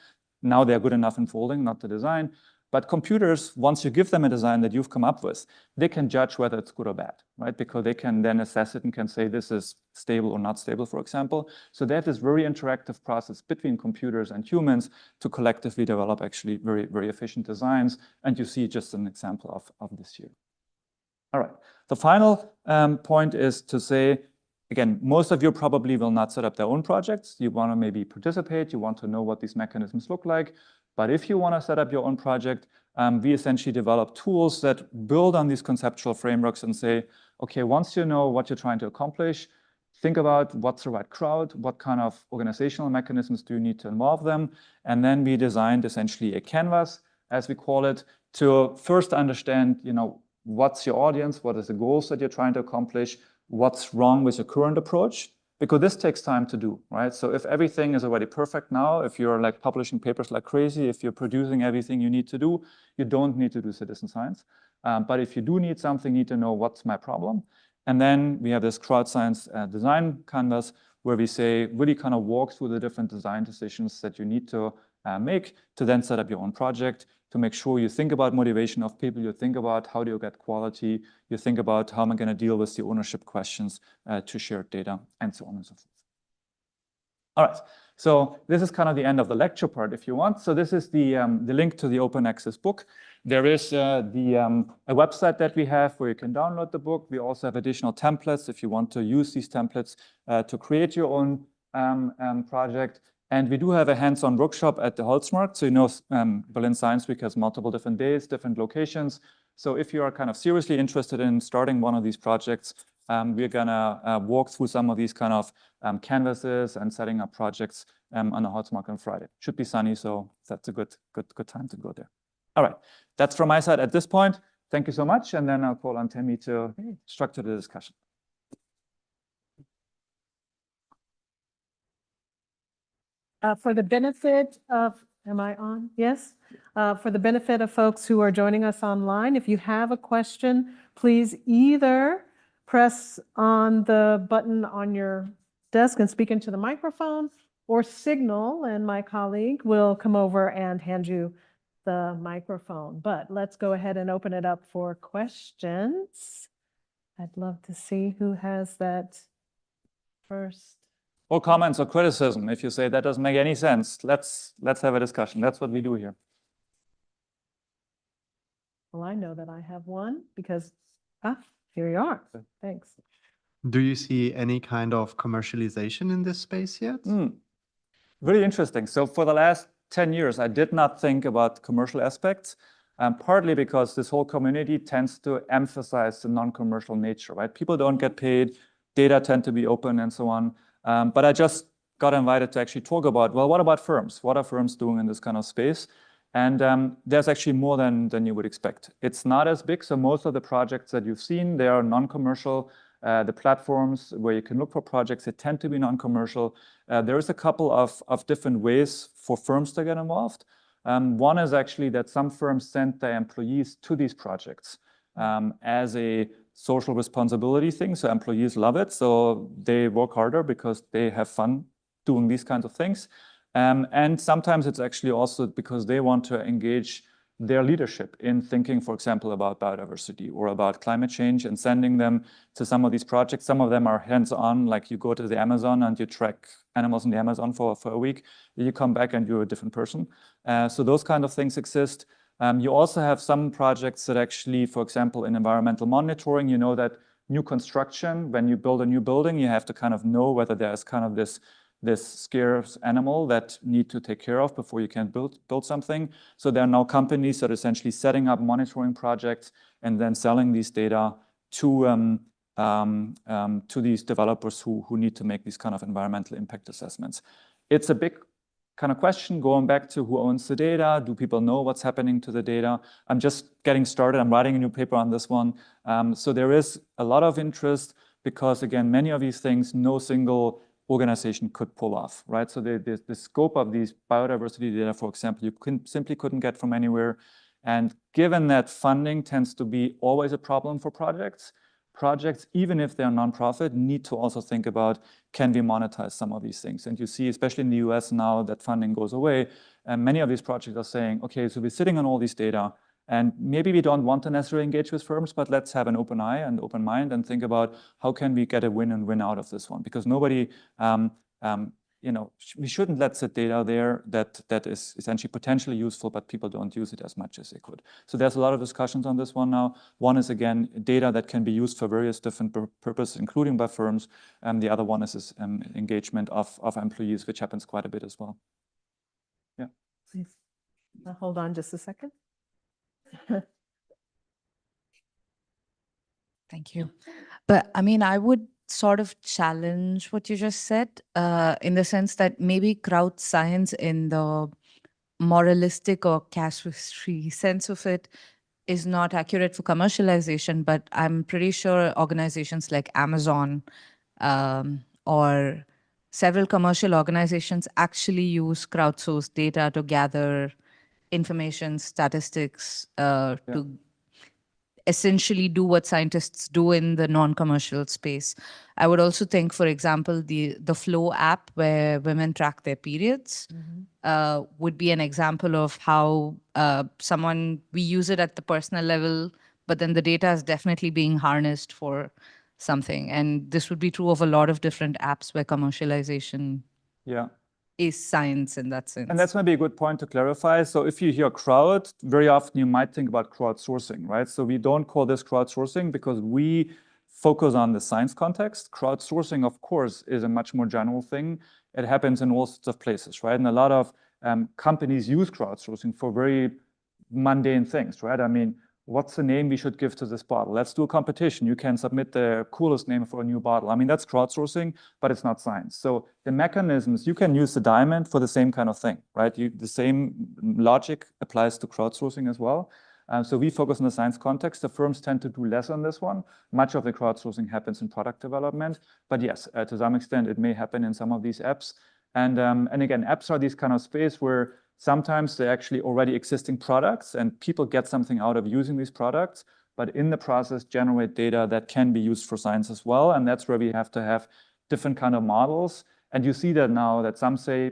Now they're good enough in folding, not the design. But computers, once you give them a design that you've come up with, they can judge whether it's good or bad, right? Because they can then assess it and can say this is stable or not stable, for example. So they have this very interactive process between computers and humans to collectively develop actually very, very efficient designs. And you see just an example of this here. All right. The final point is to say, again, most of you probably will not set up their own projects. You want to maybe participate. You want to know what these mechanisms look like. But if you want to set up your own project, we essentially develop tools that build on these conceptual frameworks and say, okay, once you know what you're trying to accomplish, think about what's the right crowd, what kind of organizational mechanisms do you need to involve them. And then we designed essentially a canvas, as we call it, to first understand, what's your audience, what is the goals that you're trying to accomplish, what's wrong with your current approach. Because this takes time to do, right? So if everything is already perfect now, if you're like publishing papers like crazy, if you're producing everything you need to do, you don't need to do citizen science. But if you do need something, you need to know what's my problem. And then we have this crowd science design canvas where we say, really kind of walk through the different design decisions that you need to make to then set up your own project, to make sure you think about motivation of people, you think about how do you get quality, you think about how am I going to deal with the ownership questions to shared data, and so on and so forth. All right, so this is kind of the end of the lecture part, if you want. So this is the link to the open access book. There is a website that we have where you can download the book. We also have additional templates if you want to use these templates to create your own project. And we do have a hands-on workshop at the Holzmarkt. So Berlin Science Week has multiple different days, different locations. So if you are kind of seriously interested in starting one of these projects, we're gonna walk through some of these kind of canvases and setting up projects on the Holzmarkt on Friday. Should be sunny, so that's a good time to go there. All right, that's from my side at this point. Thank you so much, and then I'll call on Tammy to structure the discussion. For the benefit of, am I on? Yes? For the benefit of folks who are joining us online, if you have a question, please either press on the button on your desk and speak into the microphone, or signal, and my colleague will come over and hand you the microphone. But let's go ahead and open it up for questions. I'd love to see who has that first. Or comments or criticism. If you say that doesn't make any sense, let's have a discussion. That's what we do here. Well, I know that I have one because, here you are. Thanks. Do you see any kind of commercialization in this space yet? Really interesting. So for the last 10 years, I did not think about commercial aspects, partly because this whole community tends to emphasize the non-commercial nature, right? People don't get paid, data tend to be open and so on. But I just got invited to actually talk about, well, what about firms? What are firms doing in this kind of space? And there's actually more than you would expect. It's not as big. So most of the projects that you've seen, they are non-commercial. The platforms where you can look for projects, they tend to be non-commercial. There is a couple of different ways for firms to get involved. One is actually that some firms send their employees to these projects as a social responsibility thing. So employees love it. So they work harder because they have fun doing these kinds of things. And sometimes it's actually also because they want to engage their leadership in thinking, for example, about biodiversity or about climate change and sending them to some of these projects. Some of them are hands-on, like you go to the Amazon and you track animals in the Amazon for a week. You come back and you're a different person. So those kind of things exist. You also have some projects that actually, for example, in environmental monitoring, you know that new construction, when you build a new building, you have to kind of know whether there's kind of this scarce animal that need to take care of before you can build something. So there are now companies that are essentially setting up monitoring projects and then selling these data to these developers who need to make these kind of environmental impact assessments. It's a big kind of question going back to who owns the data. Do people know what's happening to the data? I'm just getting started. I'm writing a new paper on this one. So there is a lot of interest because, again, many of these things, no single organization could pull off, right? So the scope of these biodiversity data, for example, you simply couldn't get from anywhere. And given that funding tends to be always a problem for projects, even if they're nonprofit, need to also think about, can we monetize some of these things? And you see, especially in the US now that funding goes away, and many of these projects are saying, okay, so we're sitting on all this data, and maybe we don't want to necessarily engage with firms, but let's have an open eye and open mind and think about how can we get a win and win out of this one? Because nobody, we shouldn't let sit data there that is essentially potentially useful, but people don't use it as much as they could. So there's a lot of discussions on this one now. One is, again, data that can be used for various different purposes, including by firms. And the other one is this engagement of employees, which happens quite a bit as well. Yeah. Please. Hold on just a second. Thank you. But I mean, I would sort of challenge what you just said in the sense that maybe crowd science in the moralistic or casuistry sense of it is not accurate for commercialization, but I'm pretty sure organizations like Amazon or several commercial organizations actually use crowdsourced data to gather information, statistics, to essentially do what scientists do in the non-commercial space. I would also think, for example, the Flow app where women track their periods would be an example of how we use it at the personal level, but then the data is definitely being harnessed for something. And this would be true of a lot of different apps where commercialization is science in that sense. And that's maybe a good point to clarify. So if you hear crowd, very often you might think about crowdsourcing, right? So we don't call this crowdsourcing because we focus on the science context. Crowdsourcing, of course, is a much more general thing. It happens in all sorts of places, right? And a lot of companies use crowdsourcing for very mundane things, right? I mean, what's the name we should give to this bottle? Let's do a competition. You can submit the coolest name for a new bottle. I mean, that's crowdsourcing, but it's not science. So the mechanisms, you can use the diamond for the same kind of thing, right? The same logic applies to crowdsourcing as well. So we focus on the science context. The firms tend to do less on this one. Much of the crowdsourcing happens in product development. But yes, to some extent, it may happen in some of these apps. And again, apps are these kind of space where sometimes they're actually already existing products and people get something out of using these products, but in the process generate data that can be used for science as well. And that's where we have to have different kind of models. And you see that now that some say,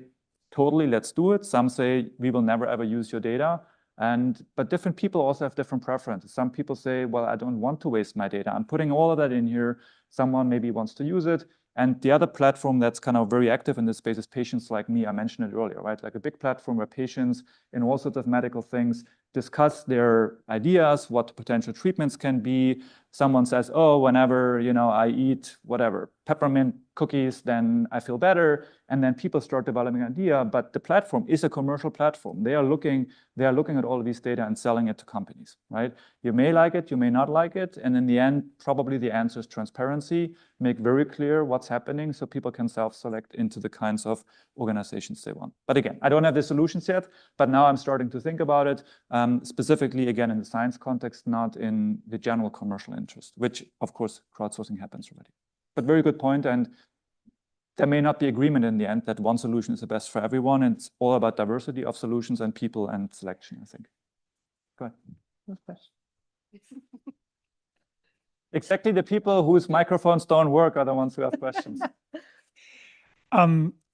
totally, let's do it. Some say, we will never ever use your data. But different people also have different preferences. Some people say, well, I don't want to waste my data. I'm putting all of that in here. Someone maybe wants to use it. And the other platform that's kind of very active in this space is Patients Like Me. I mentioned it earlier, right? Like a big platform where patients in all sorts of medical things discuss their ideas, what potential treatments can be. Someone says, oh, whenever, I eat whatever, peppermint cookies, then I feel better. And then people start developing an idea, but the platform is a commercial platform. They are looking at all of these data and selling it to companies, right? You may like it, you may not like it. And in the end, probably the answer is transparency, make very clear what's happening so people can self-select into the kinds of organizations they want. But again, I don't have the solutions yet, but now I'm starting to think about it, specifically, again, in the science context, not in the general commercial interest, which of course crowdsourcing happens already. But very good point, and there may not be agreement in the end that one solution is the best for everyone. And it's all about diversity of solutions and people and selection, I think. Go ahead. No question. Exactly the people whose microphones don't work are the ones who have questions.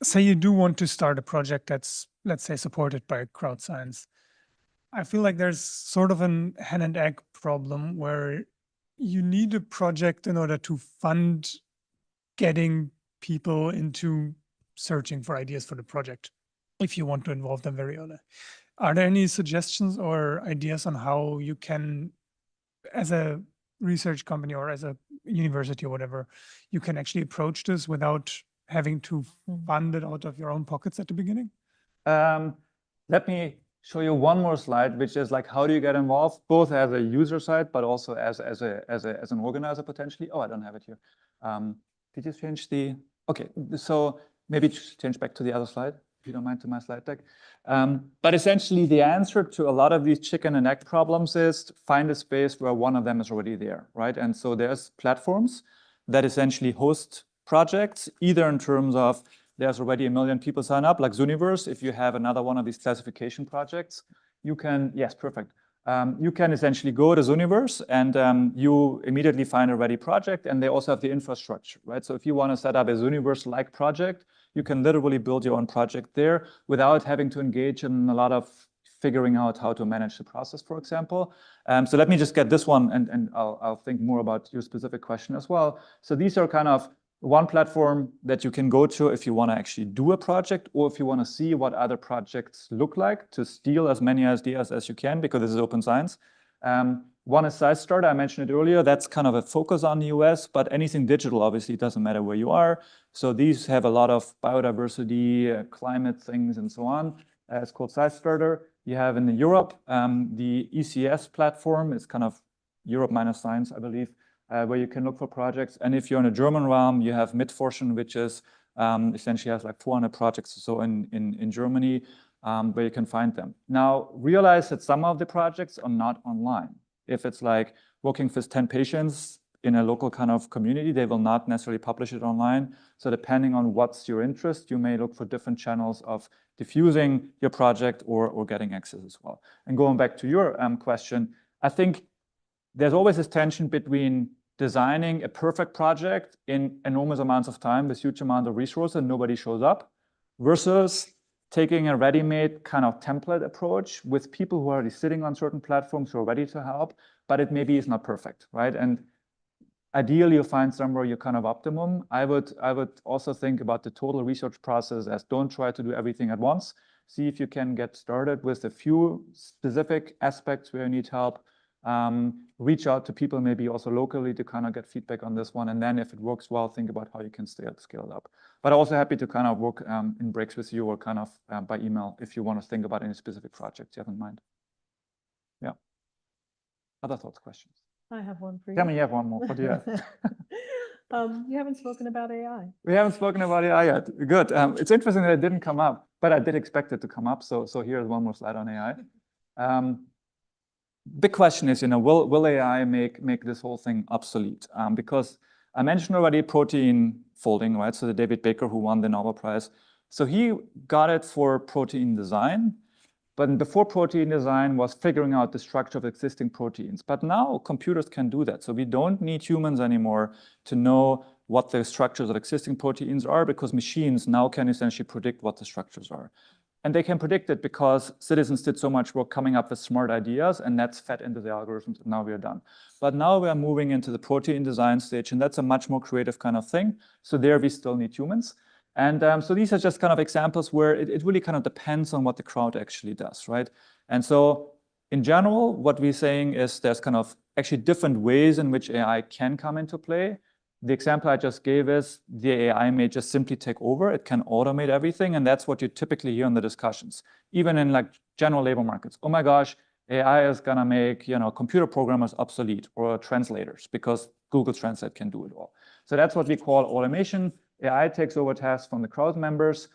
Say you do want to start a project that's, let's say, supported by crowd science. I feel like there's sort of an hen and egg problem where you need a project in order to fund getting people into searching for ideas for the project, if you want to involve them very early. Are there any suggestions or ideas on how you can, as a research company or as a university or whatever, you can actually approach this without having to fund it out of your own pockets at the beginning? Let me show you one more slide, which is like, how do you get involved, both as a user side, but also as an organizer potentially. Oh, I don't have it here. Did you change the? Okay, so maybe change back to the other slide, if you don't mind, to my slide deck. But essentially, the answer to a lot of these chicken and egg problems is to find a space where one of them is already there, right? And so there's platforms that essentially host projects, either in terms of there's already 1 million people sign up, like Zooniverse. If you have another one of these classification projects, you can, yes, perfect. You can essentially go to Zooniverse and you immediately find a ready project, and they also have the infrastructure, right? So if you want to set up a Zooniverse-like project, you can literally build your own project there without having to engage in a lot of figuring out how to manage the process, for example. So let me just get this one, and I'll think more about your specific question as well. So these are kind of one platform that you can go to if you want to actually do a project, or if you want to see what other projects look like, to steal as many ideas as you can, because this is open science. One is SciStarter. I mentioned it earlier. That's kind of a focus on the US, but anything digital, obviously, it doesn't matter where you are. So these have a lot of biodiversity, climate things, and so on. It's called SciStarter. You have in Europe, the ECS platform is kind of Europe minus science, I believe, where you can look for projects. And if you're in a German realm, you have Mitforschen, which is essentially has like 400 projects or so in Germany, where you can find them. Now, realize that some of the projects are not online. If it's like working with 10 patients in a local kind of community, they will not necessarily publish it online. So depending on what's your interest, you may look for different channels of diffusing your project or getting access as well. And going back to your question, I think there's always this tension between designing a perfect project in enormous amounts of time with huge amount of resources and nobody shows up, versus taking a ready-made kind of template approach with people who are already sitting on certain platforms who are ready to help, but it maybe is not perfect, right? And ideally, you'll find somewhere your kind of optimum. I would also think about the total research process as don't try to do everything at once. See if you can get started with a few specific aspects where you need help. Reach out to people maybe also locally to kind of get feedback on this one. And then if it works well, think about how you can scale it up. But also happy to kind of work in breaks with you or kind of by email if you want to think about any specific projects you have in mind. Yeah. Other thoughts, questions? I have one for you. Tell me you have one more. What do you have? You haven't spoken about AI. We haven't spoken about AI yet. Good. It's interesting that it didn't come up, but I did expect it to come up. So here's one more slide on AI. Big question is, will AI make this whole thing obsolete? Because I mentioned already protein folding, right? So the David Baker who won the Nobel Prize. So he got it for protein design, but before protein design was figuring out the structure of existing proteins. But now computers can do that. So we don't need humans anymore to know what the structures of existing proteins are, because machines now can essentially predict what the structures are. And they can predict it because citizens did so much work coming up with smart ideas, and that's fed into the algorithms, and now we are done. But now we are moving into the protein design stage, and that's a much more creative kind of thing. So there we still need humans. And so these are just kind of examples where it really kind of depends on what the crowd actually does, right? And so in general, what we're saying is there's kind of actually different ways in which AI can come into play. The example I just gave is the AI may just simply take over. It can automate everything. And that's what you typically hear in the discussions, even in like general labor markets. Oh my gosh, AI is going to make, computer programmers obsolete, or translators, because Google Translate can do it all. So that's what we call automation. AI takes over tasks from the crowd members.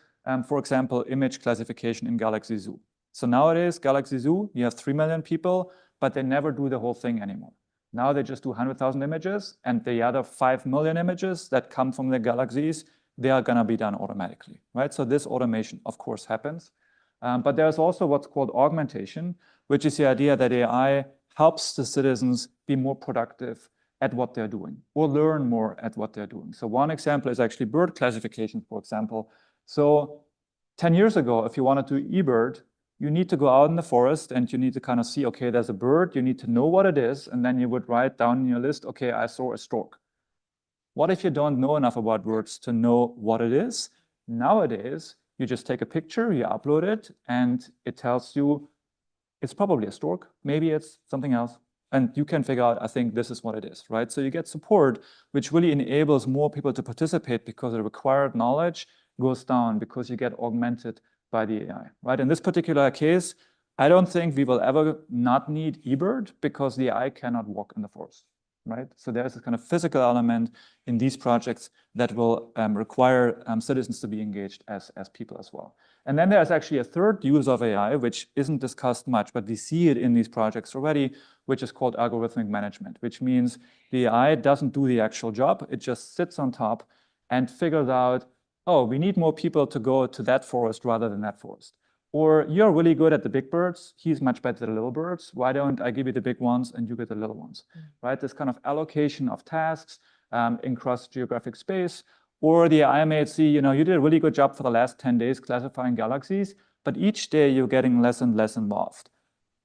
For example, image classification in Galaxy Zoo. So nowadays, Galaxy Zoo, you have 3 million people, but they never do the whole thing anymore. Now they just do 100,000 images, and the other 5 million images that come from the galaxies, they are going to be done automatically, right? So this automation, of course, happens. But there's also what's called augmentation, which is the idea that AI helps the citizens be more productive at what they're doing or learn more at what they're doing. So one example is actually bird classification, for example. So 10 years ago, if you wanted to eBird, you need to go out in the forest and you need to kind of see, okay, there's a bird, you need to know what it is, and then you would write down in your list, okay, I saw a stork. What if you don't know enough about birds to know what it is? Nowadays, you just take a picture, you upload it, and it tells you it's probably a stork, maybe it's something else. And you can figure out, I think this is what it is, right? So you get support, which really enables more people to participate because the required knowledge goes down because you get augmented by the AI, right? In this particular case, I don't think we will ever not need eBird because the AI cannot walk in the forest, right? So there's a kind of physical element in these projects that will require citizens to be engaged as people as well. And then there's actually a third use of AI, which isn't discussed much, but we see it in these projects already, which is called algorithmic management, which means the AI doesn't do the actual job. It just sits on top and figures out, oh, we need more people to go to that forest rather than that forest. Or you're really good at the big birds. He's much better at the little birds. Why don't I give you the big ones and you get the little ones, right? This kind of allocation of tasks in cross geographic space. Or the AI may see, you did a really good job for the last 10 days classifying galaxies, but each day you're getting less and less involved.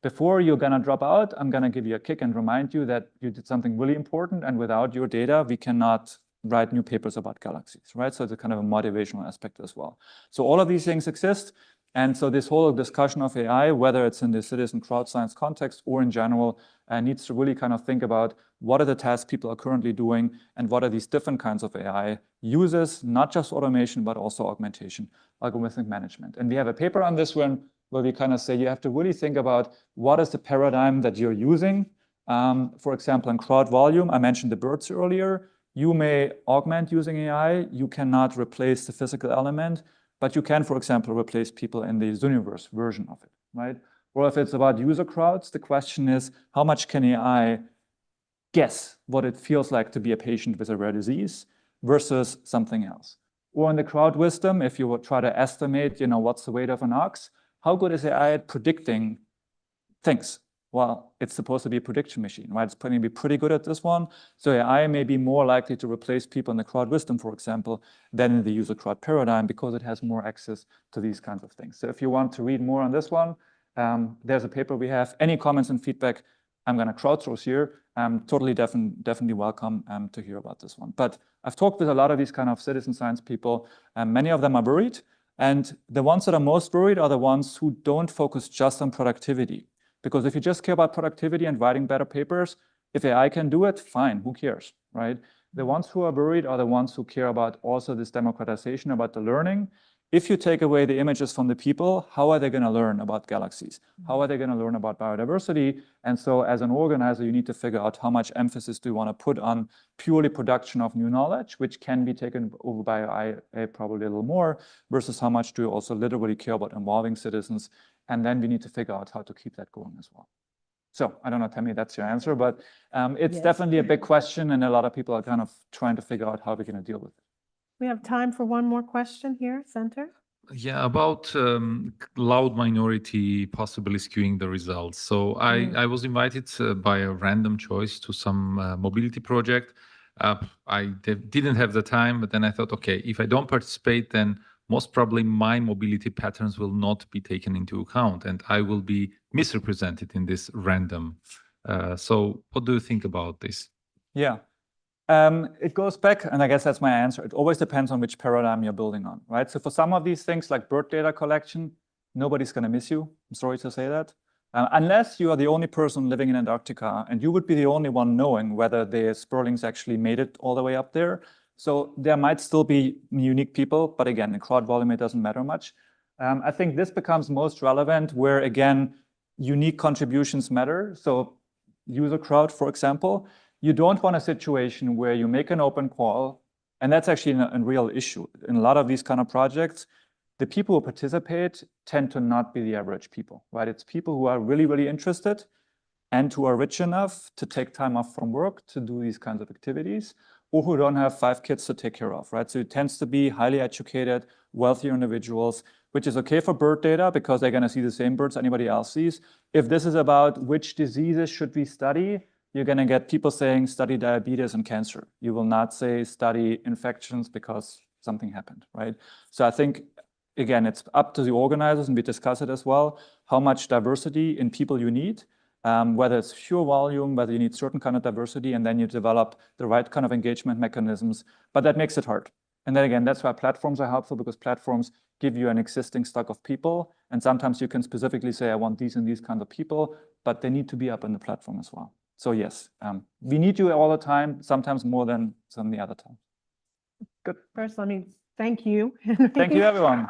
Before you're going to drop out, I'm going to give you a kick and remind you that you did something really important, and without your data, we cannot write new papers about galaxies, right? So it's a kind of a motivational aspect as well. So all of these things exist. And so this whole discussion of AI, whether it's in the citizen crowd science context or in general, needs to really kind of think about what are the tasks people are currently doing and what are these different kinds of AI uses, not just automation, but also augmentation, algorithmic management. And we have a paper on this one where we kind of say you have to really think about what is the paradigm that you're using. For example, in crowd volume, I mentioned the birds earlier. You may augment using AI. You cannot replace the physical element, but you can, for example, replace people in the Zooniverse version of it, right? Or if it's about user crowds, the question is, how much can AI guess what it feels like to be a patient with a rare disease versus something else? Or in the crowd wisdom, if you would try to estimate, what's the weight of an ox, how good is AI at predicting things? Well, it's supposed to be a prediction machine, right? It's going to be pretty good at this one. So AI may be more likely to replace people in the crowd wisdom, for example, than in the user crowd paradigm because it has more access to these kinds of things. So if you want to read more on this one, there's a paper we have. Any comments and feedback, I'm going to crowdsource here. Totally definitely welcome to hear about this one. But I've talked with a lot of these kind of citizen science people, and many of them are worried. And the ones that are most worried are the ones who don't focus just on productivity. Because if you just care about productivity and writing better papers, if AI can do it, fine, who cares, right? The ones who are worried are the ones who care about also this democratization, about the learning. If you take away the images from the people, how are they going to learn about galaxies? How are they going to learn about biodiversity? And so as an organizer, you need to figure out how much emphasis do you want to put on purely production of new knowledge, which can be taken over by AI probably a little more, versus how much do you also literally care about involving citizens. And then we need to figure out how to keep that going as well. So I don't know, Tammy, that's your answer, but it's Yes. definitely a big question, and a lot of people are kind of trying to figure out how we're going to deal with it. We have time for one more question here, Center. Yeah, about loud minority possibly skewing the results. So I was invited by a random choice to some mobility project. I didn't have the time, but then I thought, okay, if I don't participate, then most probably my mobility patterns will not be taken into account and I will be misrepresented in this random. So what do you think about this? Yeah. It goes back, and I guess that's my answer. It always depends on which paradigm you're building on, right? So for some of these things like bird data collection, nobody's going to miss you. I'm sorry to say that. Unless you are the only person living in Antarctica and you would be the only one knowing whether the Sperlings actually made it all the way up there. So there might still be unique people, but again, in crowd volume, it doesn't matter much. I think this becomes most relevant where, again, unique contributions matter. So user crowd, for example, you don't want a situation where you make an open call, and that's actually a real issue. In a lot of these kind of projects, the people who participate tend to not be the average people, right? It's people who are really, really interested. and who are rich enough to take time off from work to do these kinds of activities, or who don't have 5 kids to take care of, right? So it tends to be highly educated, wealthier individuals, which is okay for bird data because they're going to see the same birds anybody else sees. If this is about which diseases should we study, you're going to get people saying study diabetes and cancer. You will not say study infections because something happened, right? So I think, again, it's up to the organizers, and we discuss it as well, how much diversity in people you need, whether it's pure volume, whether you need certain kind of diversity, and then you develop the right kind of engagement mechanisms. But that makes it hard. And then again, that's why platforms are helpful, because platforms give you an existing stock of people. And sometimes you can specifically say, I want these and these kinds of people, but they need to be up in the platform as well. So yes, we need you all the time, sometimes more than some of the other time. Good. First, let me thank you. Thank you, everyone.